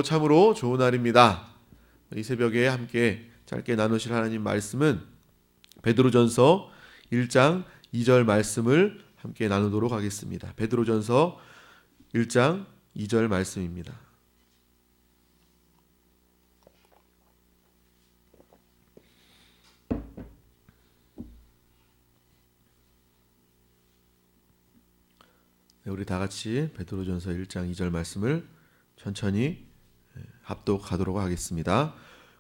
참으로 좋은 날입니다. 이 새벽에 함께 짧게 나누실 하나님 말씀은 베드로전서 1장 2절 말씀을 함께 나누도록 하겠습니다. 베드로전서 1장 2절 말씀입니다. 우리 다 같이 베드로전서 1장 2절 말씀을 천천히 합독하도록 하겠습니다.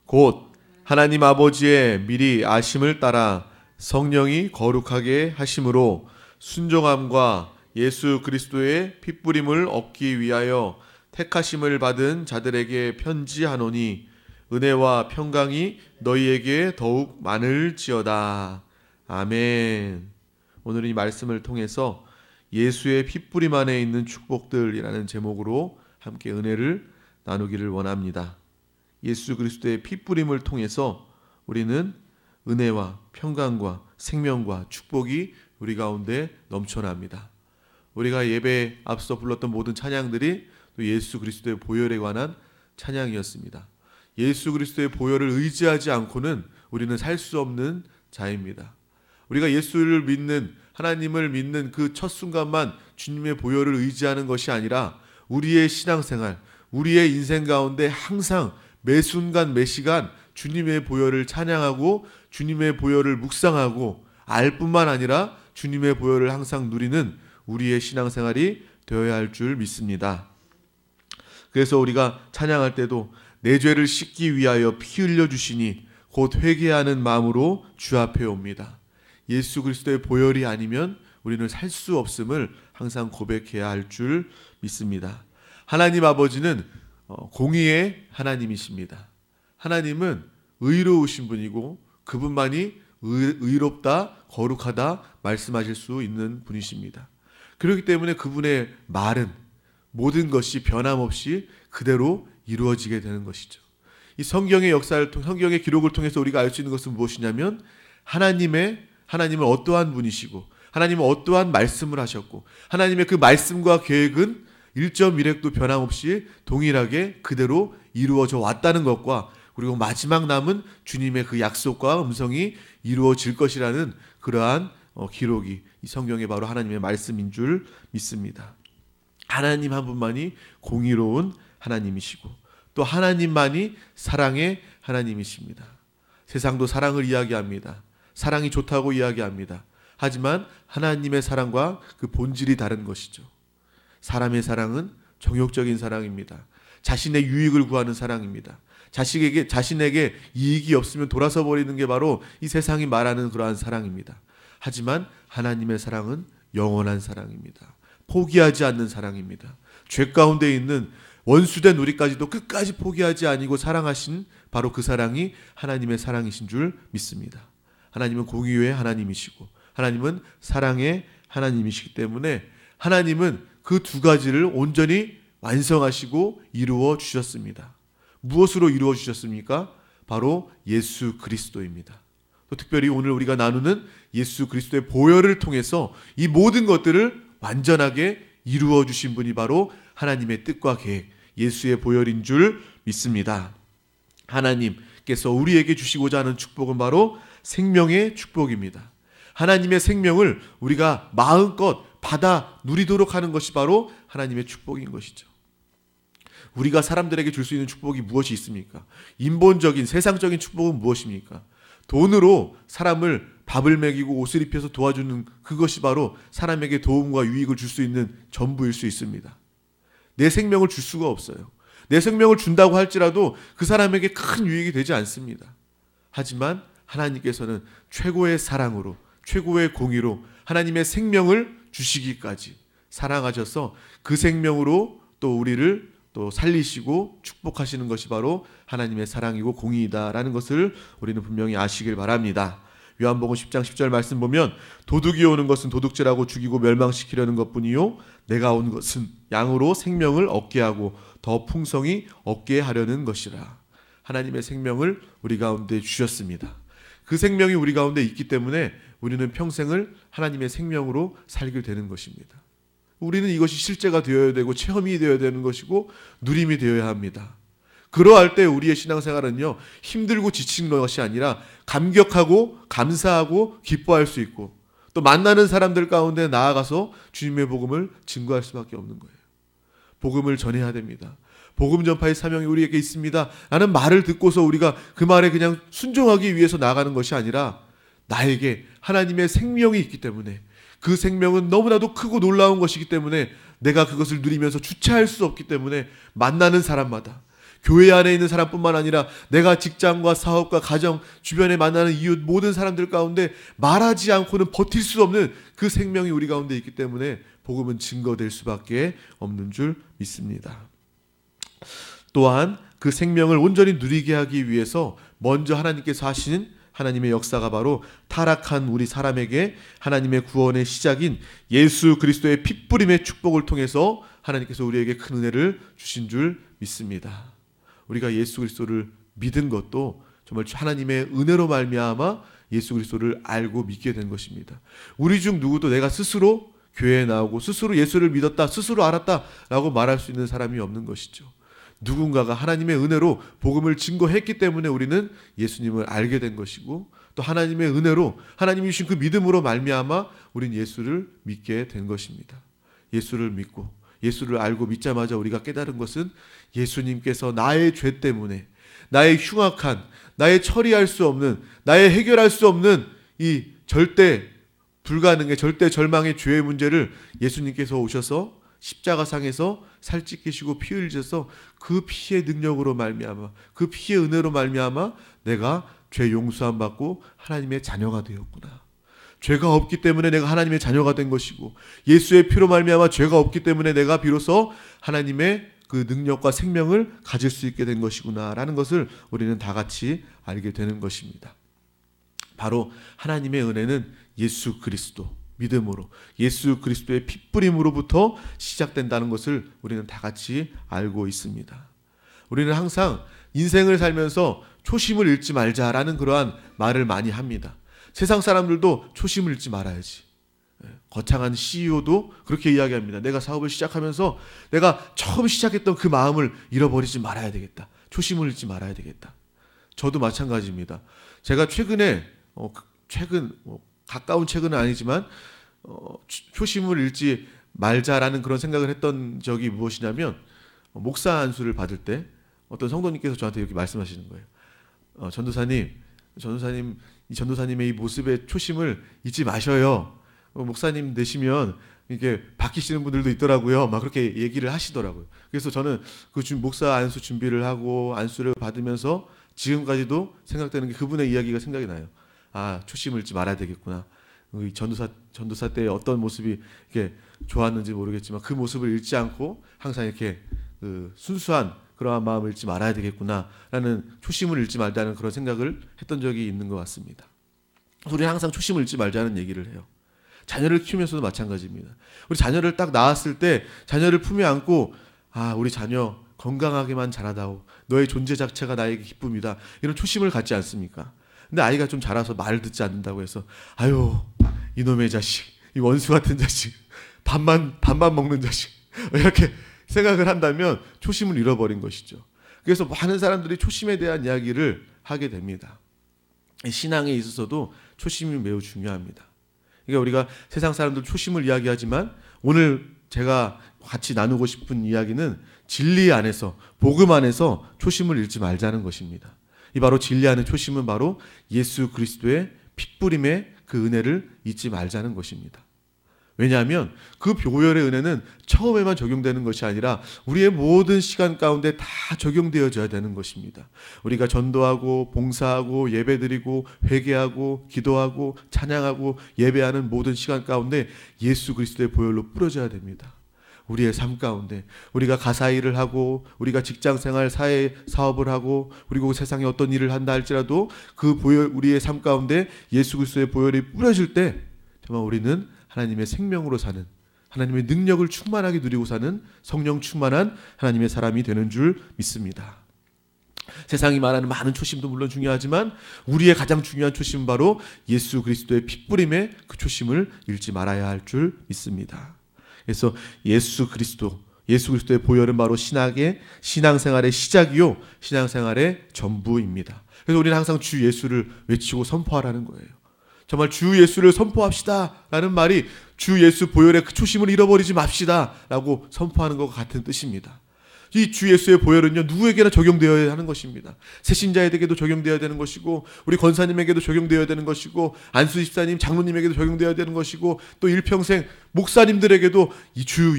곧 하나님 아버지의 미리 아심을 따라 성령이 거룩하게 하심으로 순종함과 예수 그리스도의 핏부림을 얻기 위하여 택하심을 받은 자들에게 편지하노니 은혜와 평강이 너희에게 더욱 많을지어다. 아멘. 오늘 이 말씀을 통해서 예수의 핏부림 안에 있는 축복들이라는 제목으로 함께 은혜를 나누기를 원합니다. 예수 그리스도의 핏부림을 통해서 우리는 은혜와 평강과 생명과 축복이 우리 가운데 넘쳐납니다. 우리가 예배에 앞서 불렀던 모든 찬양들이 또 예수 그리스도의 보혈에 관한 찬양이었습니다. 예수 그리스도의 보혈을 의지하지 않고는 우리는 살 수 없는 자입니다. 우리가 예수를 믿는, 하나님을 믿는 그 첫 순간만 주님의 보혈을 의지하는 것이 아니라 우리의 신앙생활, 우리의 인생 가운데 항상 매 순간 매 시간 주님의 보혈을 찬양하고 주님의 보혈을 묵상하고 알 뿐만 아니라 주님의 보혈을 항상 누리는 우리의 신앙생활이 되어야 할 줄 믿습니다. 그래서 우리가 찬양할 때도 내 죄를 씻기 위하여 피 흘려 주시니 곧 회개하는 마음으로 주 앞에 옵니다. 예수 그리스도의 보혈이 아니면 우리는 살 수 없음을 항상 고백해야 할 줄 믿습니다. 하나님 아버지는 공의의 하나님이십니다. 하나님은 의로우신 분이고 그분만이 의롭다, 거룩하다 말씀하실 수 있는 분이십니다. 그렇기 때문에 그분의 말은 모든 것이 변함없이 그대로 이루어지게 되는 것이죠. 이 성경의 역사를 성경의 기록을 통해서 우리가 알 수 있는 것은 무엇이냐면 하나님은 어떠한 분이시고 하나님은 어떠한 말씀을 하셨고 하나님의 그 말씀과 계획은 1.1획도 변함없이 동일하게 그대로 이루어져 왔다는 것과 그리고 마지막 남은 주님의 그 약속과 음성이 이루어질 것이라는 그러한 기록이 이 성경에 바로 하나님의 말씀인 줄 믿습니다. 하나님 한 분만이 공의로운 하나님이시고 또 하나님만이 사랑의 하나님이십니다. 세상도 사랑을 이야기합니다. 사랑이 좋다고 이야기합니다. 하지만 하나님의 사랑과 그 본질이 다른 것이죠. 사람의 사랑은 정욕적인 사랑입니다. 자신의 유익을 구하는 사랑입니다. 자신에게 이익이 없으면 돌아서 버리는 게 바로 이 세상이 말하는 그러한 사랑입니다. 하지만 하나님의 사랑은 영원한 사랑입니다. 포기하지 않는 사랑입니다. 죄 가운데 있는 원수된 우리까지도 끝까지 포기하지 아니고 사랑하신 바로 그 사랑이 하나님의 사랑이신 줄 믿습니다. 하나님은 공의의 하나님이시고 하나님은 사랑의 하나님이시기 때문에 하나님은 그 두 가지를 온전히 완성하시고 이루어 주셨습니다. 무엇으로 이루어 주셨습니까? 바로 예수 그리스도입니다. 또 특별히 오늘 우리가 나누는 예수 그리스도의 보혈을 통해서 이 모든 것들을 완전하게 이루어 주신 분이 바로 하나님의 뜻과 계획, 예수의 보혈인 줄 믿습니다. 하나님께서 우리에게 주시고자 하는 축복은 바로 생명의 축복입니다. 하나님의 생명을 우리가 마음껏 받아 누리도록 하는 것이 바로 하나님의 축복인 것이죠. 우리가 사람들에게 줄 수 있는 축복이 무엇이 있습니까? 인본적인 세상적인 축복은 무엇입니까? 돈으로 사람을 밥을 먹이고 옷을 입혀서 도와주는 그것이 바로 사람에게 도움과 유익을 줄 수 있는 전부일 수 있습니다. 내 생명을 줄 수가 없어요. 내 생명을 준다고 할지라도 그 사람에게 큰 유익이 되지 않습니다. 하지만 하나님께서는 최고의 사랑으로 최고의 공의로 하나님의 생명을 주시기까지 사랑하셔서 그 생명으로 또 우리를 또 살리시고 축복하시는 것이 바로 하나님의 사랑이고 공의이다라는 것을 우리는 분명히 아시길 바랍니다. 요한복음 10장 10절 말씀 보면 도둑이 오는 것은 도둑질하고 죽이고 멸망시키려는 것뿐이요 내가 온 것은 양으로 생명을 얻게 하고 더 풍성히 얻게 하려는 것이라. 하나님의 생명을 우리 가운데 주셨습니다. 그 생명이 우리 가운데 있기 때문에 우리는 평생을 하나님의 생명으로 살게 되는 것입니다. 우리는 이것이 실제가 되어야 되고 체험이 되어야 되는 것이고 누림이 되어야 합니다. 그러할 때 우리의 신앙생활은요, 힘들고 지친 것이 아니라 감격하고 감사하고 기뻐할 수 있고, 또 만나는 사람들 가운데 나아가서 주님의 복음을 증거할 수밖에 없는 거예요. 복음을 전해야 됩니다. 복음 전파의 사명이 우리에게 있습니다 라는 말을 듣고서 우리가 그 말에 그냥 순종하기 위해서 나아가는 것이 아니라, 나에게 하나님의 생명이 있기 때문에, 그 생명은 너무나도 크고 놀라운 것이기 때문에 내가 그것을 누리면서 주체할 수 없기 때문에 만나는 사람마다, 교회 안에 있는 사람뿐만 아니라 내가 직장과 사업과 가정, 주변에 만나는 이웃 모든 사람들 가운데 말하지 않고는 버틸 수 없는 그 생명이 우리 가운데 있기 때문에 복음은 증거될 수밖에 없는 줄 믿습니다. 또한 그 생명을 온전히 누리게 하기 위해서 먼저 하나님께서 하시는 하나님의 역사가 바로 타락한 우리 사람에게 하나님의 구원의 시작인 예수 그리스도의 핏부림의 축복을 통해서 하나님께서 우리에게 큰 은혜를 주신 줄 믿습니다. 우리가 예수 그리스도를 믿은 것도 정말 하나님의 은혜로 말미암아 예수 그리스도를 알고 믿게 된 것입니다. 우리 중 누구도 내가 스스로 교회에 나오고 스스로 예수를 믿었다, 스스로 알았다라고 말할 수 있는 사람이 없는 것이죠. 누군가가 하나님의 은혜로 복음을 증거했기 때문에 우리는 예수님을 알게 된 것이고, 또 하나님의 은혜로 하나님이 주신 그 믿음으로 말미암아 우린 예수를 믿게 된 것입니다. 예수를 믿고 예수를 알고 믿자마자 우리가 깨달은 것은 예수님께서 나의 죄 때문에, 나의 흉악한, 나의 처리할 수 없는, 나의 해결할 수 없는 이 절대 불가능의, 절대 절망의 죄의 문제를 예수님께서 오셔서 십자가상에서 살찌키시고 피 흘리셔서 그 피의 능력으로 말미암아, 그 피의 은혜로 말미암아 내가 죄 용서함 받고 하나님의 자녀가 되었구나. 죄가 없기 때문에 내가 하나님의 자녀가 된 것이고, 예수의 피로 말미암아 죄가 없기 때문에 내가 비로소 하나님의 그 능력과 생명을 가질 수 있게 된 것이구나라는 것을 우리는 다 같이 알게 되는 것입니다. 바로 하나님의 은혜는 예수 그리스도 믿음으로, 예수 그리스도의 핏부림으로부터 시작된다는 것을 우리는 다 같이 알고 있습니다. 우리는 항상 인생을 살면서 초심을 잃지 말자라는 그러한 말을 많이 합니다. 세상 사람들도 초심을 잃지 말아야지. 거창한 CEO도 그렇게 이야기합니다. 내가 사업을 시작하면서 내가 처음 시작했던 그 마음을 잃어버리지 말아야 되겠다. 초심을 잃지 말아야 되겠다. 저도 마찬가지입니다. 제가 최근에 가까운 최근은 아니지만 초심을 잃지 말자라는 그런 생각을 했던 적이 무엇이냐면, 목사 안수를 받을 때 어떤 성도님께서 저한테 이렇게 말씀하시는 거예요. 전도사님의 이 모습의 초심을 잊지 마셔요. 목사님 되시면 이렇게 바뀌시는 분들도 있더라고요. 막 그렇게 얘기를 하시더라고요. 그래서 저는 그 목사 안수 준비를 하고 안수를 받으면서 지금까지도 생각되는 게 그분의 이야기가 생각이 나요. 아, 초심을 잃지 말아야 되겠구나. 전도사 때 어떤 모습이 이렇게 좋았는지 모르겠지만 그 모습을 잃지 않고 항상 이렇게 순수한 그러한 마음을 잃지 말아야 되겠구나라는, 초심을 잃지 말자는 그런 생각을 했던 적이 있는 것 같습니다. 우리는 항상 초심을 잃지 말자는 얘기를 해요. 자녀를 키우면서도 마찬가지입니다. 우리 자녀를 딱 낳았을 때 자녀를 품에 안고, 아, 우리 자녀 건강하게만 자라다오, 너의 존재 자체가 나에게 기쁨이다, 이런 초심을 갖지 않습니까? 근데 아이가 좀 자라서 말을 듣지 않는다고 해서, 아유, 이놈의 자식, 이 원수 같은 자식, 밥만 먹는 자식, 이렇게 생각을 한다면 초심을 잃어버린 것이죠. 그래서 많은 사람들이 초심에 대한 이야기를 하게 됩니다. 신앙에 있어서도 초심이 매우 중요합니다. 그러니까 우리가 세상 사람들 초심을 이야기하지만, 오늘 제가 같이 나누고 싶은 이야기는 진리 안에서, 복음 안에서 초심을 잃지 말자는 것입니다. 이 바로 진리 안의 초심은 바로 예수 그리스도의 핏부림의 그 은혜를 잊지 말자는 것입니다. 왜냐하면 그 보혈의 은혜는 처음에만 적용되는 것이 아니라 우리의 모든 시간 가운데 다 적용되어져야 되는 것입니다. 우리가 전도하고 봉사하고 예배드리고 회개하고 기도하고 찬양하고 예배하는 모든 시간 가운데 예수 그리스도의 보혈로 뿌려져야 됩니다. 우리의 삶 가운데 우리가 가사 일을 하고 우리가 직장생활, 사회 사업을 하고 그리고 세상에 어떤 일을 한다 할지라도 그 보혈, 우리의 삶 가운데 예수 그리스도의 보혈이 뿌려질 때 정말 우리는 하나님의 생명으로 사는, 하나님의 능력을 충만하게 누리고 사는 성령 충만한 하나님의 사람이 되는 줄 믿습니다. 세상이 말하는 많은 초심도 물론 중요하지만 우리의 가장 중요한 초심은 바로 예수 그리스도의 핏부림의 그 초심을 잃지 말아야 할 줄 믿습니다. 그래서 예수 그리스도, 예수 그리스도의 보혈은 바로 신앙생활의 시작이요 신앙생활의 전부입니다. 그래서 우리는 항상 주 예수를 외치고 선포하라는 거예요. 정말 주 예수를 선포합시다 라는 말이 주 예수 보혈의 그 초심을 잃어버리지 맙시다 라고 선포하는 것과 같은 뜻입니다. 이 주 예수의 보혈은요 누구에게나 적용되어야 하는 것입니다. 새신자에게도 적용되어야 되는 것이고 우리 권사님에게도 적용되어야 되는 것이고 안수 집사님 장로님에게도 적용되어야 되는 것이고 또 일평생 목사님들에게도 이 주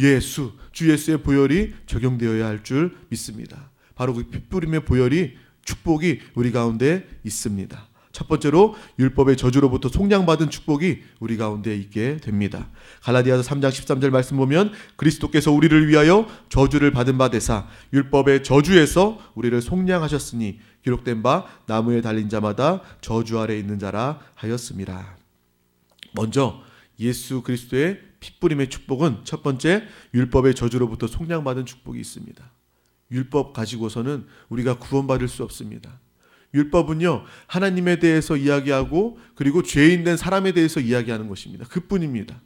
예수의 보혈이 적용되어야 할 줄 믿습니다. 바로 그 핏부림의 보혈이 축복이 우리 가운데 있습니다. 첫 번째로 율법의 저주로부터 속량받은 축복이 우리 가운데 있게 됩니다. 갈라디아서 3장 13절 말씀 보면 그리스도께서 우리를 위하여 저주를 받은 바 되사 율법의 저주에서 우리를 속량하셨으니 기록된 바 나무에 달린 자마다 저주 아래 있는 자라 하였음이라. 먼저 예수 그리스도의 핏부림의 축복은 첫 번째 율법의 저주로부터 속량받은 축복이 있습니다. 율법 가지고서는 우리가 구원받을 수 없습니다. 율법은요 하나님에 대해서 이야기하고 그리고 죄인된 사람에 대해서 이야기하는 것입니다. 그뿐입니다.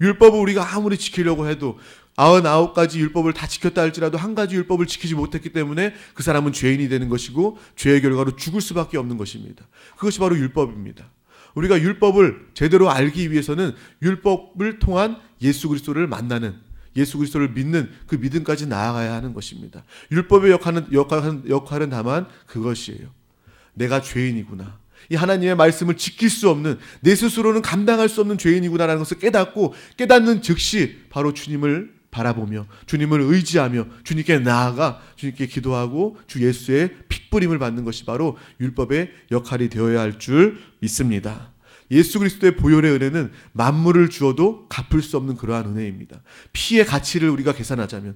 율법을 우리가 아무리 지키려고 해도 99가지 율법을 다 지켰다 할지라도 한 가지 율법을 지키지 못했기 때문에 그 사람은 죄인이 되는 것이고 죄의 결과로 죽을 수밖에 없는 것입니다. 그것이 바로 율법입니다. 우리가 율법을 제대로 알기 위해서는 율법을 통한 예수 그리스도를 만나는 예수 그리스도를 믿는 그 믿음까지 나아가야 하는 것입니다. 율법의 역할은 다만 그것이에요. 내가 죄인이구나. 이 하나님의 말씀을 지킬 수 없는 내 스스로는 감당할 수 없는 죄인이구나라는 것을 깨닫고 깨닫는 즉시 바로 주님을 바라보며 주님을 의지하며 주님께 나아가 주님께 기도하고 주 예수의 핏부림을 받는 것이 바로 율법의 역할이 되어야 할 줄 믿습니다. 예수 그리스도의 보혈의 은혜는 만물을 주어도 갚을 수 없는 그러한 은혜입니다. 피의 가치를 우리가 계산하자면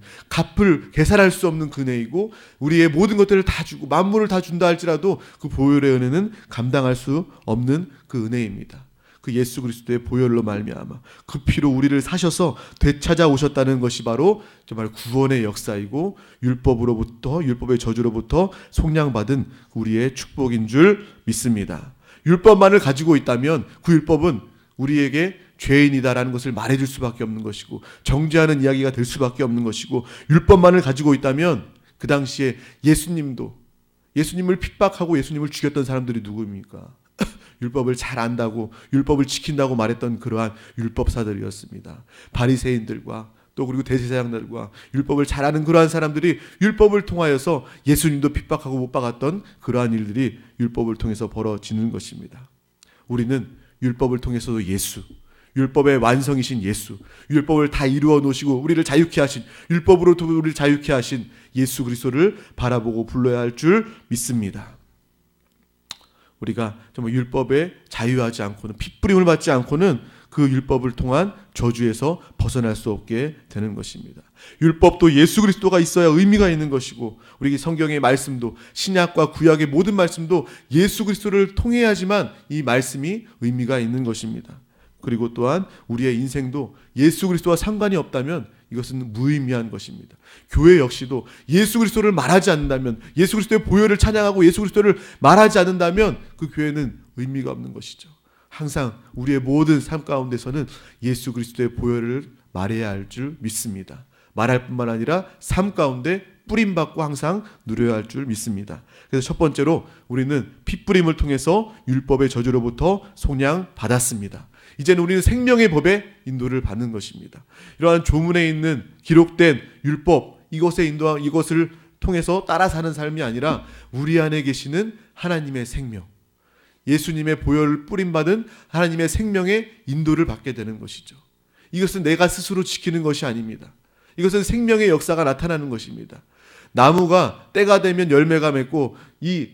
계산할 수 없는 그 은혜이고 우리의 모든 것들을 다 주고 만물을 다 준다 할지라도 그 보혈의 은혜는 감당할 수 없는 그 은혜입니다. 그 예수 그리스도의 보혈로 말미암아 그 피로 우리를 사셔서 되찾아오셨다는 것이 바로 정말 구원의 역사이고 율법의 저주로부터 속량받은 우리의 축복인 줄 믿습니다. 율법만을 가지고 있다면 그 율법은 우리에게 죄인이다라는 것을 말해줄 수밖에 없는 것이고 정죄하는 이야기가 될 수밖에 없는 것이고 율법만을 가지고 있다면 그 당시에 예수님을 핍박하고 예수님을 죽였던 사람들이 누구입니까? 율법을 잘 안다고 율법을 지킨다고 말했던 그러한 율법사들이었습니다. 바리새인들과 또 그리고 대제사장들과 율법을 잘 아는 그러한 사람들이 율법을 통하여서 예수님도 핍박하고 못 박았던 그러한 일들이 율법을 통해서 벌어지는 것입니다. 우리는 율법을 통해서도 율법의 완성이신 예수, 율법을 다 이루어 놓으시고 우리를 자유케 하신 율법으로부터 우리를 자유케 하신 예수 그리스도를 바라보고 불러야 할 줄 믿습니다. 우리가 정말 율법에 자유하지 않고는 핏부림을 받지 않고는 그 율법을 통한 저주에서 벗어날 수 없게 되는 것입니다. 율법도 예수 그리스도가 있어야 의미가 있는 것이고 우리 성경의 말씀도 신약과 구약의 모든 말씀도 예수 그리스도를 통해야지만 이 말씀이 의미가 있는 것입니다. 그리고 또한 우리의 인생도 예수 그리스도와 상관이 없다면 이것은 무의미한 것입니다. 교회 역시도 예수 그리스도를 말하지 않는다면 예수 그리스도의 보혈을 찬양하고 예수 그리스도를 말하지 않는다면 그 교회는 의미가 없는 것이죠. 항상 우리의 모든 삶 가운데서는 예수 그리스도의 보혈을 말해야 할 줄 믿습니다. 말할 뿐만 아니라 삶 가운데 뿌림받고 항상 누려야 할 줄 믿습니다. 그래서 첫 번째로 우리는 핏부림을 통해서 율법의 저주로부터 속량받았습니다. 이제는 우리는 생명의 법에 인도를 받는 것입니다. 이러한 조문에 있는 기록된 율법 이것을 통해서 따라 사는 삶이 아니라 우리 안에 계시는 하나님의 생명, 예수님의 보혈을 뿌림받은 하나님의 생명의 인도를 받게 되는 것이죠. 이것은 내가 스스로 지키는 것이 아닙니다. 이것은 생명의 역사가 나타나는 것입니다. 나무가 때가 되면 열매가 맺고 이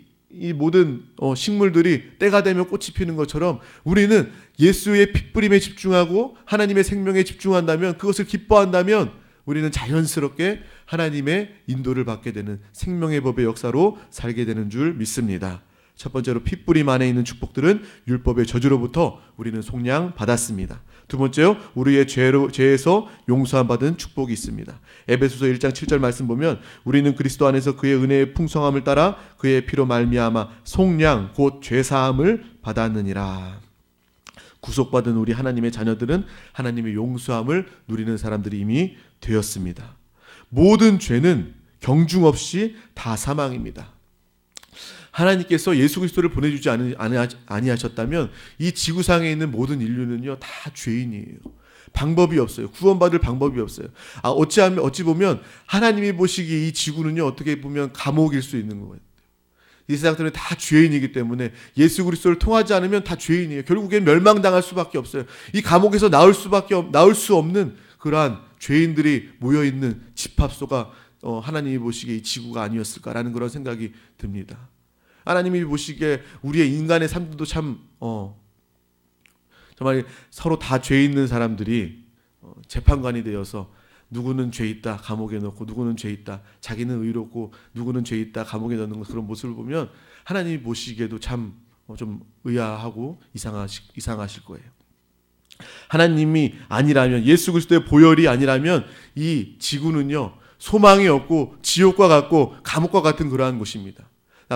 모든 식물들이 때가 되면 꽃이 피는 것처럼 우리는 예수의 핏부림에 집중하고 하나님의 생명에 집중한다면 그것을 기뻐한다면 우리는 자연스럽게 하나님의 인도를 받게 되는 생명의 법의 역사로 살게 되는 줄 믿습니다. 첫 번째로 핏부림 안에 있는 축복들은 율법의 저주로부터 우리는 속량받았습니다. 두 번째요, 우리의 죄에서 용서함 받은 축복이 있습니다. 에베소서 1장 7절 말씀 보면 우리는 그리스도 안에서 그의 은혜의 풍성함을 따라 그의 피로 말미암아 속량 곧 죄사함을 받았느니라. 구속받은 우리 하나님의 자녀들은 하나님의 용서함을 누리는 사람들이 이미 되었습니다. 모든 죄는 경중 없이 다 사망입니다. 하나님께서 예수 그리스도를 보내주지 아니하셨다면 이 지구상에 있는 모든 인류는요 다 죄인이에요. 방법이 없어요. 구원받을 방법이 없어요. 어찌 보면 하나님이 보시기에 이 지구는요 어떻게 보면 감옥일 수 있는 거예요. 이 세상들은 다 죄인이기 때문에 예수 그리스도를 통하지 않으면 다 죄인이에요. 결국엔 멸망당할 수밖에 없어요. 이 감옥에서 나올 수 없는 그러한 죄인들이 모여있는 집합소가 하나님이 보시기에 이 지구가 아니었을까라는 그런 생각이 듭니다. 하나님이 보시기에 우리의 인간의 삶도 참 정말 서로 다 죄 있는 사람들이 재판관이 되어서 누구는 죄 있다 감옥에 넣고 누구는 죄 있다 자기는 의롭고 누구는 죄 있다 감옥에 넣는 그런 모습을 보면 하나님이 보시기에도 참 좀 의아하고 이상하실 거예요. 하나님이 아니라면 예수 그리스도의 보혈이 아니라면 이 지구는요 소망이 없고 지옥과 같고 감옥과 같은 그러한 곳입니다.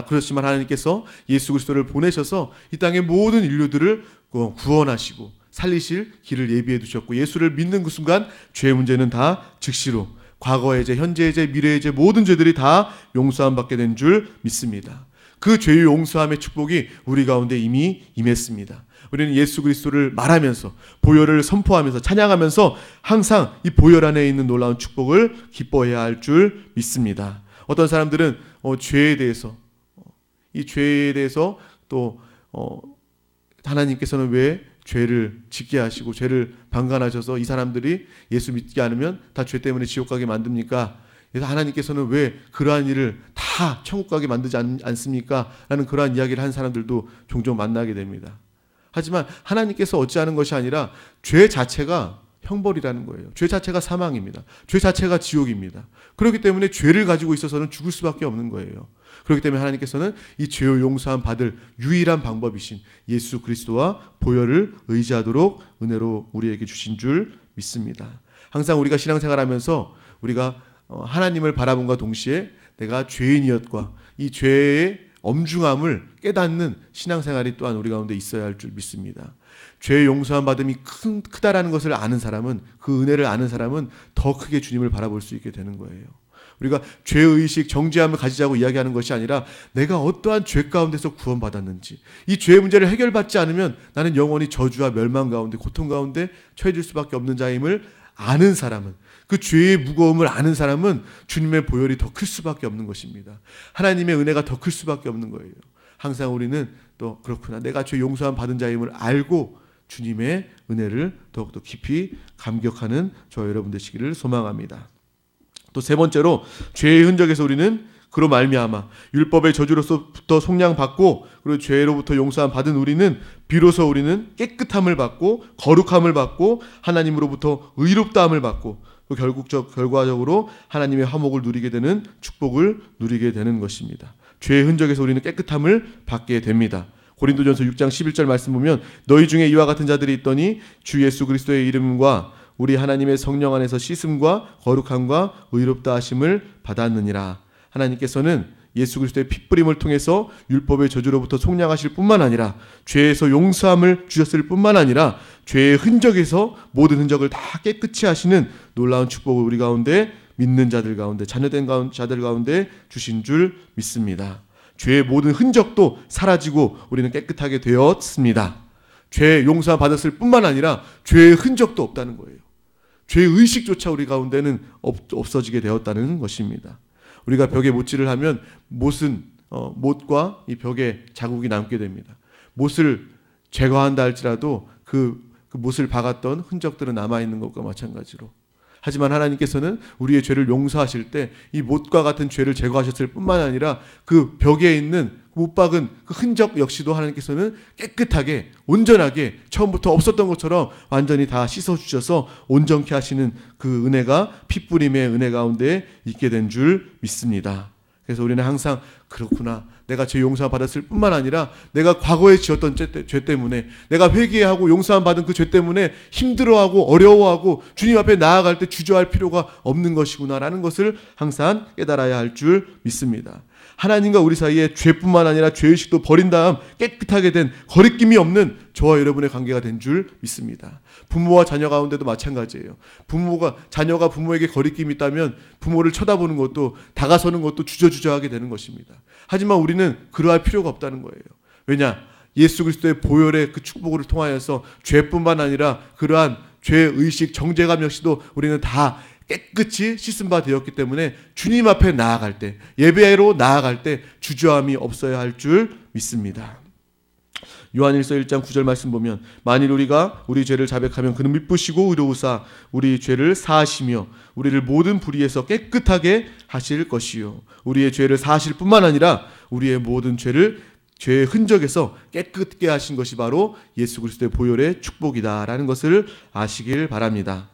그렇지만 하나님께서 예수 그리스도를 보내셔서 이 땅의 모든 인류들을 구원하시고 살리실 길을 예비해 두셨고 예수를 믿는 그 순간 죄의 문제는 다 즉시로 과거의 죄, 현재의 죄, 미래의 죄 모든 죄들이 다 용서함 받게 된 줄 믿습니다. 그 죄의 용서함의 축복이 우리 가운데 이미 임했습니다. 우리는 예수 그리스도를 말하면서 보혈을 선포하면서 찬양하면서 항상 이 보혈 안에 있는 놀라운 축복을 기뻐해야 할 줄 믿습니다. 어떤 사람들은 이 죄에 대해서 또 하나님께서는 왜 죄를 짓게 하시고 죄를 방관하셔서 이 사람들이 예수 믿지 않으면 다 죄 때문에 지옥 가게 만듭니까? 그래서 하나님께서는 왜 그러한 일을 다 천국 가게 만들지 않습니까? 라는 그러한 이야기를 한 사람들도 종종 만나게 됩니다. 하지만 하나님께서 어찌하는 것이 아니라 죄 자체가 형벌이라는 거예요. 죄 자체가 사망입니다. 죄 자체가 지옥입니다. 그렇기 때문에 죄를 가지고 있어서는 죽을 수밖에 없는 거예요. 그렇기 때문에 하나님께서는 이 죄의 용서함 받을 유일한 방법이신 예수 그리스도와 보혈을 의지하도록 은혜로 우리에게 주신 줄 믿습니다. 항상 우리가 신앙생활하면서 우리가 하나님을 바라봄과 동시에 내가 죄인이었과 이 죄의 엄중함을 깨닫는 신앙생활이 또한 우리 가운데 있어야 할 줄 믿습니다. 죄의 용서함 받음이 크다라는 것을 아는 사람은 그 은혜를 아는 사람은 더 크게 주님을 바라볼 수 있게 되는 거예요. 우리가 죄의식, 정죄함을 가지자고 이야기하는 것이 아니라 내가 어떠한 죄 가운데서 구원받았는지 이 죄의 문제를 해결받지 않으면 나는 영원히 저주와 멸망 가운데 고통 가운데 처해질 수밖에 없는 자임을 아는 사람은 그 죄의 무거움을 아는 사람은 주님의 보혈이 더 클 수밖에 없는 것입니다. 하나님의 은혜가 더 클 수밖에 없는 거예요. 항상 우리는 또 그렇구나 내가 죄 용서함 받은 자임을 알고 주님의 은혜를 더욱더 깊이 감격하는 저 여러분 되시기를 소망합니다. 또 세 번째로 죄의 흔적에서 우리는 그로 말미암아 율법의 저주로서부터 속량받고 그리고 죄로부터 용서함 받은 우리는 비로소 우리는 깨끗함을 받고 거룩함을 받고 하나님으로부터 의롭다함을 받고 또 결과적으로 하나님의 화목을 누리게 되는 축복을 누리게 되는 것입니다. 죄의 흔적에서 우리는 깨끗함을 받게 됩니다. 고린도전서 6장 11절 말씀 보면 너희 중에 이와 같은 자들이 있더니 주 예수 그리스도의 이름과 우리 하나님의 성령 안에서 씻음과 거룩함과 의롭다 하심을 받았느니라. 하나님께서는 예수 그리스도의 핏부림을 통해서 율법의 저주로부터 속량하실 뿐만 아니라 죄에서 용서함을 주셨을 뿐만 아니라 죄의 흔적에서 모든 흔적을 다 깨끗이 하시는 놀라운 축복을 우리 가운데 믿는 자들 가운데 자녀된 자들 가운데 주신 줄 믿습니다. 죄의 모든 흔적도 사라지고 우리는 깨끗하게 되었습니다. 죄 용서 받았을 뿐만 아니라 죄의 흔적도 없다는 거예요. 죄의 의식조차 우리 가운데는 없어지게 되었다는 것입니다. 우리가 벽에 못질을 하면 못과 이 벽에 자국이 남게 됩니다. 못을 제거한다 할지라도 그 못을 박았던 흔적들은 남아있는 것과 마찬가지로 하지만 하나님께서는 우리의 죄를 용서하실 때 이 못과 같은 죄를 제거하셨을 뿐만 아니라 그 벽에 있는 못 박은 그 흔적 역시도 하나님께서는 깨끗하게 온전하게 처음부터 없었던 것처럼 완전히 다 씻어주셔서 온전케 하시는 그 은혜가 핏부림의 은혜 가운데 있게 된 줄 믿습니다. 그래서 우리는 항상 그렇구나 내가 죄 용서 받았을 뿐만 아니라 내가 과거에 지었던 죄 때문에 내가 회개하고 용서함 받은 그 죄 때문에 힘들어하고 어려워하고 주님 앞에 나아갈 때 주저할 필요가 없는 것이구나 라는 것을 항상 깨달아야 할 줄 믿습니다. 하나님과 우리 사이에 죄뿐만 아니라 죄의식도 버린 다음 깨끗하게 된 거리낌이 없는 저와 여러분의 관계가 된 줄 믿습니다. 부모와 자녀 가운데도 마찬가지예요. 자녀가 부모에게 거리낌이 있다면 부모를 쳐다보는 것도 다가서는 것도 주저주저하게 되는 것입니다. 하지만 우리는 그러할 필요가 없다는 거예요. 왜냐? 예수 그리스도의 보혈의 그 축복을 통하여서 죄뿐만 아니라 그러한 죄의식, 정죄감 역시도 우리는 다 깨끗이 씻은 바 되었기 때문에 주님 앞에 나아갈 때, 예배로 나아갈 때 주저함이 없어야 할 줄 믿습니다. 요한일서 1장 9절 말씀 보면 만일 우리가 우리 죄를 자백하면 그는 미쁘시고 의로우사 우리 죄를 사하시며 우리를 모든 불의에서 깨끗하게 하실 것이요 우리의 죄를 사하실 뿐만 아니라 우리의 모든 죄의 흔적에서 깨끗게 하신 것이 바로 예수 그리스도의 보혈의 축복이다라는 것을 아시길 바랍니다.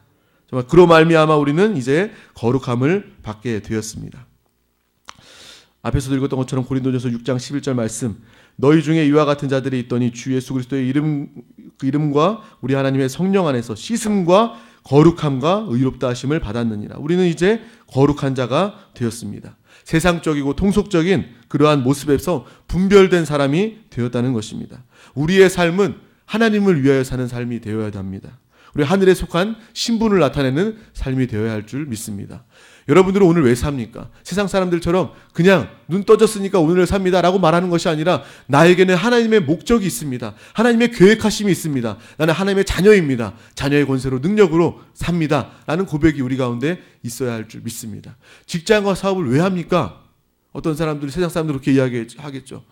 정말 그로 말미암아 우리는 이제 거룩함을 받게 되었습니다. 앞에서도 읽었던 것처럼 고린도전서 6장 11절 말씀 너희 중에 이와 같은 자들이 있더니 주 예수 그리스도의 이름과 우리 하나님의 성령 안에서 씻음과 거룩함과 의롭다 하심을 받았느니라. 우리는 이제 거룩한 자가 되었습니다. 세상적이고 통속적인 그러한 모습에서 분별된 사람이 되었다는 것입니다. 우리의 삶은 하나님을 위하여 사는 삶이 되어야 합니다. 우리 하늘에 속한 신분을 나타내는 삶이 되어야 할 줄 믿습니다. 여러분들은 오늘 왜 삽니까? 세상 사람들처럼 그냥 눈 떠졌으니까 오늘을 삽니다 라고 말하는 것이 아니라 나에게는 하나님의 목적이 있습니다. 하나님의 계획하심이 있습니다. 나는 하나님의 자녀입니다. 자녀의 권세로 능력으로 삽니다 라는 고백이 우리 가운데 있어야 할 줄 믿습니다. 직장과 사업을 왜 합니까? 어떤 사람들이 세상 사람들 그렇게 이야기하겠죠.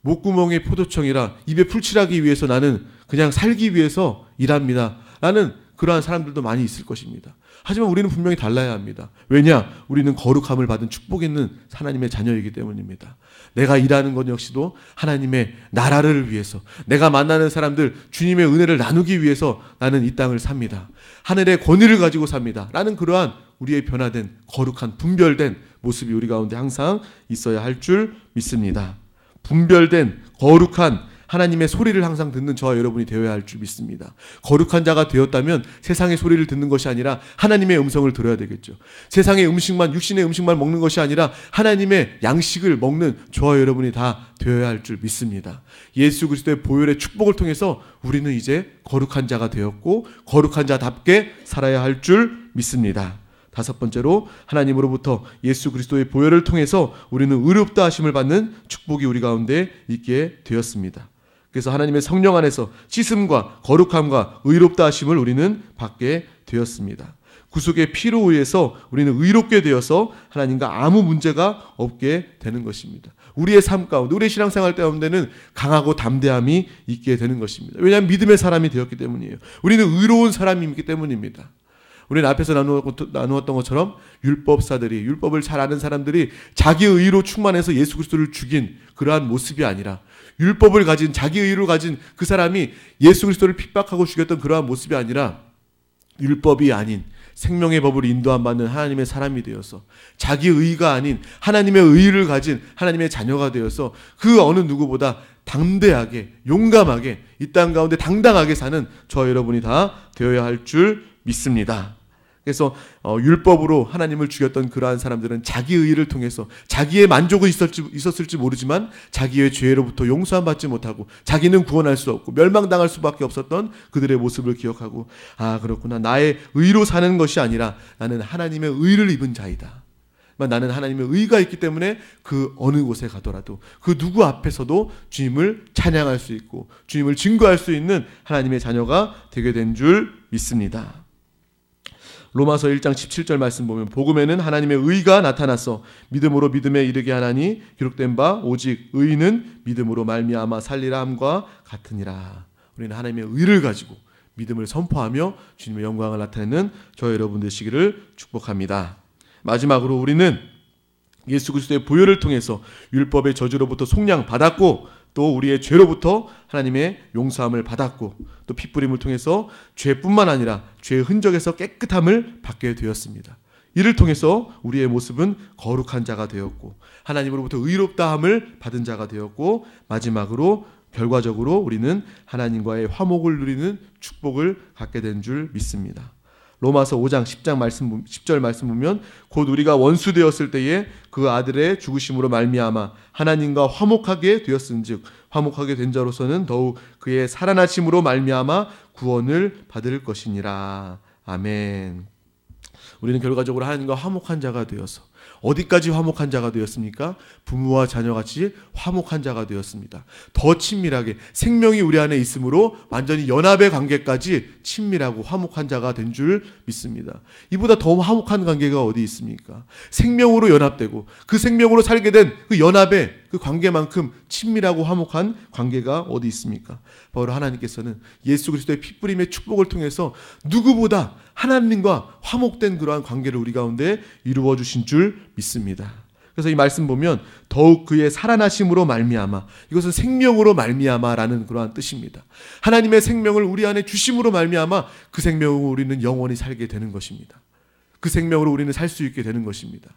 목구멍에 포도청이라 입에 풀칠하기 위해서 나는 그냥 살기 위해서 일합니다 라는 그러한 사람들도 많이 있을 것입니다. 하지만 우리는 분명히 달라야 합니다. 왜냐? 우리는 거룩함을 받은 축복 있는 하나님의 자녀이기 때문입니다. 내가 일하는 것 역시도 하나님의 나라를 위해서, 내가 만나는 사람들 주님의 은혜를 나누기 위해서 나는 이 땅을 삽니다. 하늘의 권위를 가지고 삽니다 라는 그러한 우리의 변화된 거룩한 분별된 모습이 우리 가운데 항상 있어야 할 줄 믿습니다. 분별된 거룩한 하나님의 소리를 항상 듣는 저와 여러분이 되어야 할 줄 믿습니다. 거룩한 자가 되었다면 세상의 소리를 듣는 것이 아니라 하나님의 음성을 들어야 되겠죠. 세상의 음식만, 육신의 음식만 먹는 것이 아니라 하나님의 양식을 먹는 저와 여러분이 다 되어야 할 줄 믿습니다. 예수 그리스도의 보혈의 축복을 통해서 우리는 이제 거룩한 자가 되었고 거룩한 자답게 살아야 할 줄 믿습니다. 다섯 번째로 하나님으로부터 예수 그리스도의 보혈을 통해서 우리는 의롭다 하심을 받는 축복이 우리 가운데 있게 되었습니다. 그래서 하나님의 성령 안에서 씻음과 거룩함과 의롭다 하심을 우리는 받게 되었습니다. 구속의 피로 의해서 우리는 의롭게 되어서 하나님과 아무 문제가 없게 되는 것입니다. 우리의 삶 가운데, 우리의 신앙생활 가운데는 강하고 담대함이 있게 되는 것입니다. 왜냐하면 믿음의 사람이 되었기 때문이에요. 우리는 의로운 사람이기 때문입니다. 우리는 앞에서 나누었던 것처럼 율법을 잘 아는 사람들이 자기의 의로 충만해서 예수 그리스도를 죽인 그러한 모습이 아니라 율법을 가진 자기의 의를 가진 그 사람이 예수 그리스도를 핍박하고 죽였던 그러한 모습이 아니라 율법이 아닌 생명의 법을 인도함 받는 하나님의 사람이 되어서 자기의 의가 아닌 하나님의 의를 가진 하나님의 자녀가 되어서 그 어느 누구보다 담대하게 용감하게 이 땅 가운데 당당하게 사는 저와 여러분이 다 되어야 할 줄 믿습니다. 그래서 율법으로 하나님을 죽였던 그러한 사람들은 자기의 의를 통해서 자기의 만족은 있었을지 모르지만 자기의 죄로부터 용서함 받지 못하고 자기는 구원할 수 없고 멸망당할 수밖에 없었던 그들의 모습을 기억하고 아 그렇구나 나의 의로 사는 것이 아니라 나는 하나님의 의를 입은 자이다. 나는 하나님의 의가 있기 때문에 그 어느 곳에 가더라도 그 누구 앞에서도 주님을 찬양할 수 있고 주님을 증거할 수 있는 하나님의 자녀가 되게 된 줄 믿습니다. 로마서 1장 17절 말씀 보면 복음에는 하나님의 의가 나타나서 믿음으로 믿음에 이르게 하나니 기록된 바 오직 의는 믿음으로 말미암아 살리라 함과 같으니라. 우리는 하나님의 의를 가지고 믿음을 선포하며 주님의 영광을 나타내는 저 여러분 되시기를 축복합니다. 마지막으로 우리는 예수 그리스도의 보혈을 통해서 율법의 저주로부터 속량 받았고 또 우리의 죄로부터 하나님의 용서함을 받았고 또 핏부림을 통해서 죄뿐만 아니라 죄의 흔적에서 깨끗함을 받게 되었습니다. 이를 통해서 우리의 모습은 거룩한 자가 되었고 하나님으로부터 의롭다함을 받은 자가 되었고 마지막으로 결과적으로 우리는 하나님과의 화목을 누리는 축복을 갖게 된 줄 믿습니다. 로마서 5장 10절 말씀 보면 곧 우리가 원수 되었을 때에 그 아들의 죽으심으로 말미암아 하나님과 화목하게 되었은즉 화목하게 된 자로서는 더욱 그의 살아나심으로 말미암아 구원을 받을 것이니라. 아멘. 우리는 결과적으로 하나님과 화목한 자가 되어서 어디까지 화목한 자가 되었습니까? 부모와 자녀같이 화목한 자가 되었습니다. 더 친밀하게 생명이 우리 안에 있으므로 완전히 연합의 관계까지 친밀하고 화목한 자가 된 줄 믿습니다. 이보다 더 화목한 관계가 어디 있습니까? 생명으로 연합되고 그 생명으로 살게 된 그 연합의 그 관계만큼 친밀하고 화목한 관계가 어디 있습니까? 바로 하나님께서는 예수 그리스도의 핏부림의 축복을 통해서 누구보다 하나님과 화목된 그러한 관계를 우리 가운데 이루어 주신 줄 믿습니다. 그래서 이 말씀 보면 더욱 그의 살아나심으로 말미암아, 이것은 생명으로 말미암아라는 그러한 뜻입니다. 하나님의 생명을 우리 안에 주심으로 말미암아 그 생명으로 우리는 영원히 살게 되는 것입니다. 그 생명으로 우리는 살 수 있게 되는 것입니다.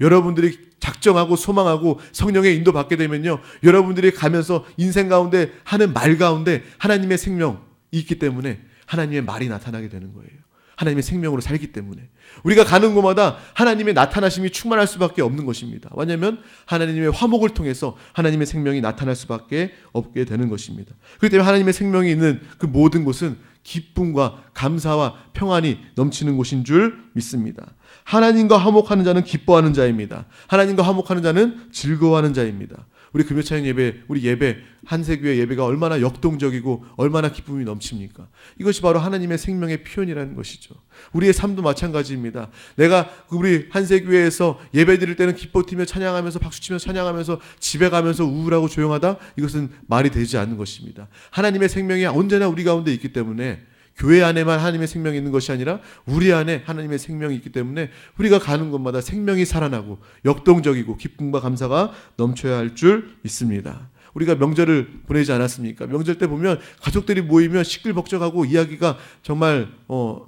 여러분들이 작정하고 소망하고 성령의 인도 받게 되면요, 여러분들이 가면서 인생 가운데 하는 말 가운데 하나님의 생명이 있기 때문에 하나님의 말이 나타나게 되는 거예요. 하나님의 생명으로 살기 때문에 우리가 가는 곳마다 하나님의 나타나심이 충만할 수밖에 없는 것입니다. 왜냐하면 하나님의 화목을 통해서 하나님의 생명이 나타날 수밖에 없게 되는 것입니다. 그렇기 때문에 하나님의 생명이 있는 그 모든 곳은 기쁨과 감사와 평안이 넘치는 곳인 줄 믿습니다. 하나님과 화목하는 자는 기뻐하는 자입니다. 하나님과 화목하는 자는 즐거워하는 자입니다. 우리 금요차인 예배, 우리 예배, 한세교회 예배가 얼마나 역동적이고 얼마나 기쁨이 넘칩니까? 이것이 바로 하나님의 생명의 표현이라는 것이죠. 우리의 삶도 마찬가지입니다. 내가 우리 한세교회에서 예배 드릴 때는 기뻐 뛰며 찬양하면서 박수치며 찬양하면서 집에 가면서 우울하고 조용하다? 이것은 말이 되지 않는 것입니다. 하나님의 생명이 언제나 우리 가운데 있기 때문에 교회 안에만 하나님의 생명이 있는 것이 아니라 우리 안에 하나님의 생명이 있기 때문에 우리가 가는 곳마다 생명이 살아나고 역동적이고 기쁨과 감사가 넘쳐야 할 줄 믿습니다. 우리가 명절을 보내지 않았습니까? 명절 때 보면 가족들이 모이면 시끌벅적하고 이야기가 정말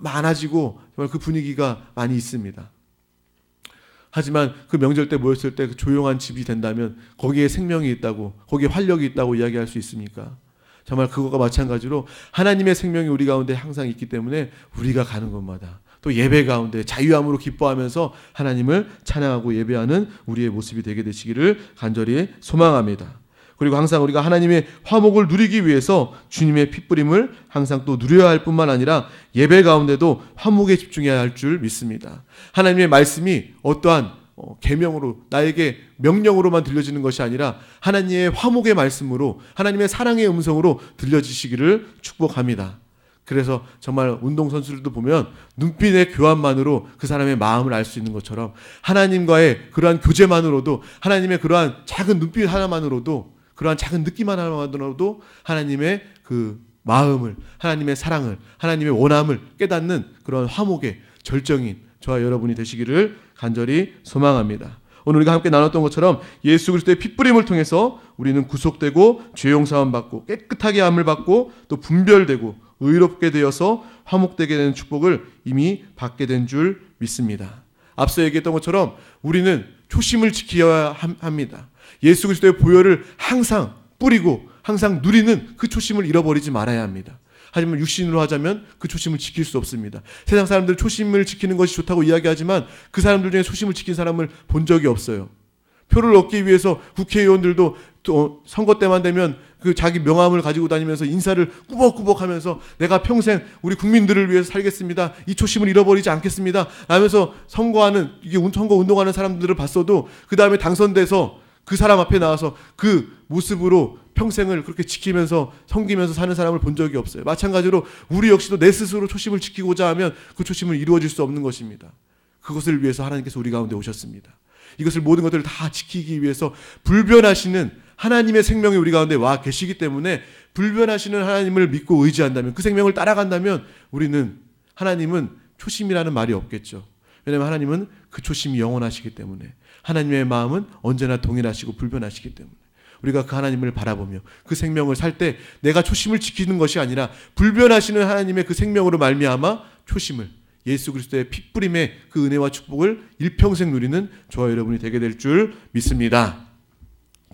많아지고 정말 그 분위기가 많이 있습니다. 하지만 그 명절 때 모였을 때 그 조용한 집이 된다면 거기에 생명이 있다고, 거기에 활력이 있다고 이야기할 수 있습니까? 정말 그것과 마찬가지로 하나님의 생명이 우리 가운데 항상 있기 때문에 우리가 가는 곳마다 또 예배 가운데 자유함으로 기뻐하면서 하나님을 찬양하고 예배하는 우리의 모습이 되게 되시기를 간절히 소망합니다. 그리고 항상 우리가 하나님의 화목을 누리기 위해서 주님의 핏부림을 항상 또 누려야 할 뿐만 아니라 예배 가운데도 화목에 집중해야 할 줄 믿습니다. 하나님의 말씀이 어떠한 계명으로 나에게 명령으로만 들려지는 것이 아니라 하나님의 화목의 말씀으로 하나님의 사랑의 음성으로 들려지시기를 축복합니다. 그래서 정말 운동선수들도 보면 눈빛의 교환만으로 그 사람의 마음을 알 수 있는 것처럼 하나님과의 그러한 교제만으로도, 하나님의 그러한 작은 눈빛 하나만으로도, 그러한 작은 느낌 하나만으로도 하나님의 그 마음을, 하나님의 사랑을, 하나님의 원함을 깨닫는 그런 화목의 절정인 저와 여러분이 되시기를 간절히 소망합니다. 오늘 우리가 함께 나눴던 것처럼 예수 그리스도의 핏부림을 통해서 우리는 구속되고 죄 용서함 받고 깨끗하게 함을 받고 또 분별되고 의롭게 되어서 화목되게 되는 축복을 이미 받게 된 줄 믿습니다. 앞서 얘기했던 것처럼 우리는 초심을 지켜야 합니다. 예수 그리스도의 보혈을 항상 뿌리고 항상 누리는 그 초심을 잃어버리지 말아야 합니다. 하지만 육신으로 하자면 그 초심을 지킬 수 없습니다. 세상 사람들 초심을 지키는 것이 좋다고 이야기하지만 그 사람들 중에 초심을 지킨 사람을 본 적이 없어요. 표를 얻기 위해서 국회의원들도 또 선거 때만 되면 그 자기 명함을 가지고 다니면서 인사를 꾸벅꾸벅 하면서 내가 평생 우리 국민들을 위해서 살겠습니다. 이 초심을 잃어버리지 않겠습니다. 라면서 선거하는, 이게 선거 운동하는 사람들을 봤어도 그 다음에 당선돼서 그 사람 앞에 나와서 그 모습으로 평생을 그렇게 지키면서 섬기면서 사는 사람을 본 적이 없어요. 마찬가지로 우리 역시도 내 스스로 초심을 지키고자 하면 그 초심은 이루어질 수 없는 것입니다. 그것을 위해서 하나님께서 우리 가운데 오셨습니다. 이것을 모든 것들을 다 지키기 위해서 불변하시는 하나님의 생명이 우리 가운데 와 계시기 때문에 불변하시는 하나님을 믿고 의지한다면, 그 생명을 따라간다면 우리는, 하나님은 초심이라는 말이 없겠죠. 왜냐하면 하나님은 그 초심이 영원하시기 때문에, 하나님의 마음은 언제나 동일하시고 불변하시기 때문에 우리가 그 하나님을 바라보며 그 생명을 살 때 내가 초심을 지키는 것이 아니라 불변하시는 하나님의 그 생명으로 말미암아 초심을, 예수 그리스도의 핏부림의 그 은혜와 축복을 일평생 누리는 저와 여러분이 되게 될 줄 믿습니다.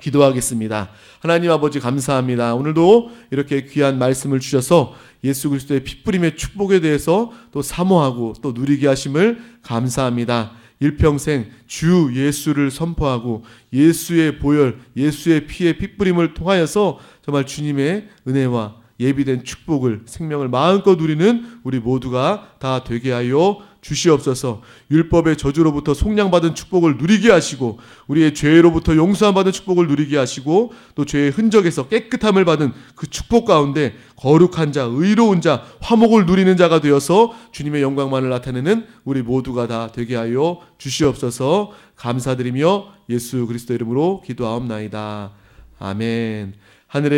기도하겠습니다. 하나님 아버지 감사합니다. 오늘도 이렇게 귀한 말씀을 주셔서 예수 그리스도의 핏부림의 축복에 대해서 또 사모하고 또 누리게 하심을 감사합니다. 일평생 주 예수를 선포하고 예수의 보혈, 예수의 피의 핏부림을 통하여서 정말 주님의 은혜와 예비된 축복을, 생명을 마음껏 누리는 우리 모두가 다 되게 하여 주시옵소서. 율법의 저주로부터 속량받은 축복을 누리게 하시고 우리의 죄로부터 용서받은 축복을 누리게 하시고 또 죄의 흔적에서 깨끗함을 받은 그 축복 가운데 거룩한 자, 의로운 자, 화목을 누리는 자가 되어서 주님의 영광만을 나타내는 우리 모두가 다 되게 하여 주시옵소서. 감사드리며 예수 그리스도 이름으로 기도하옵나이다. 아멘. 하늘의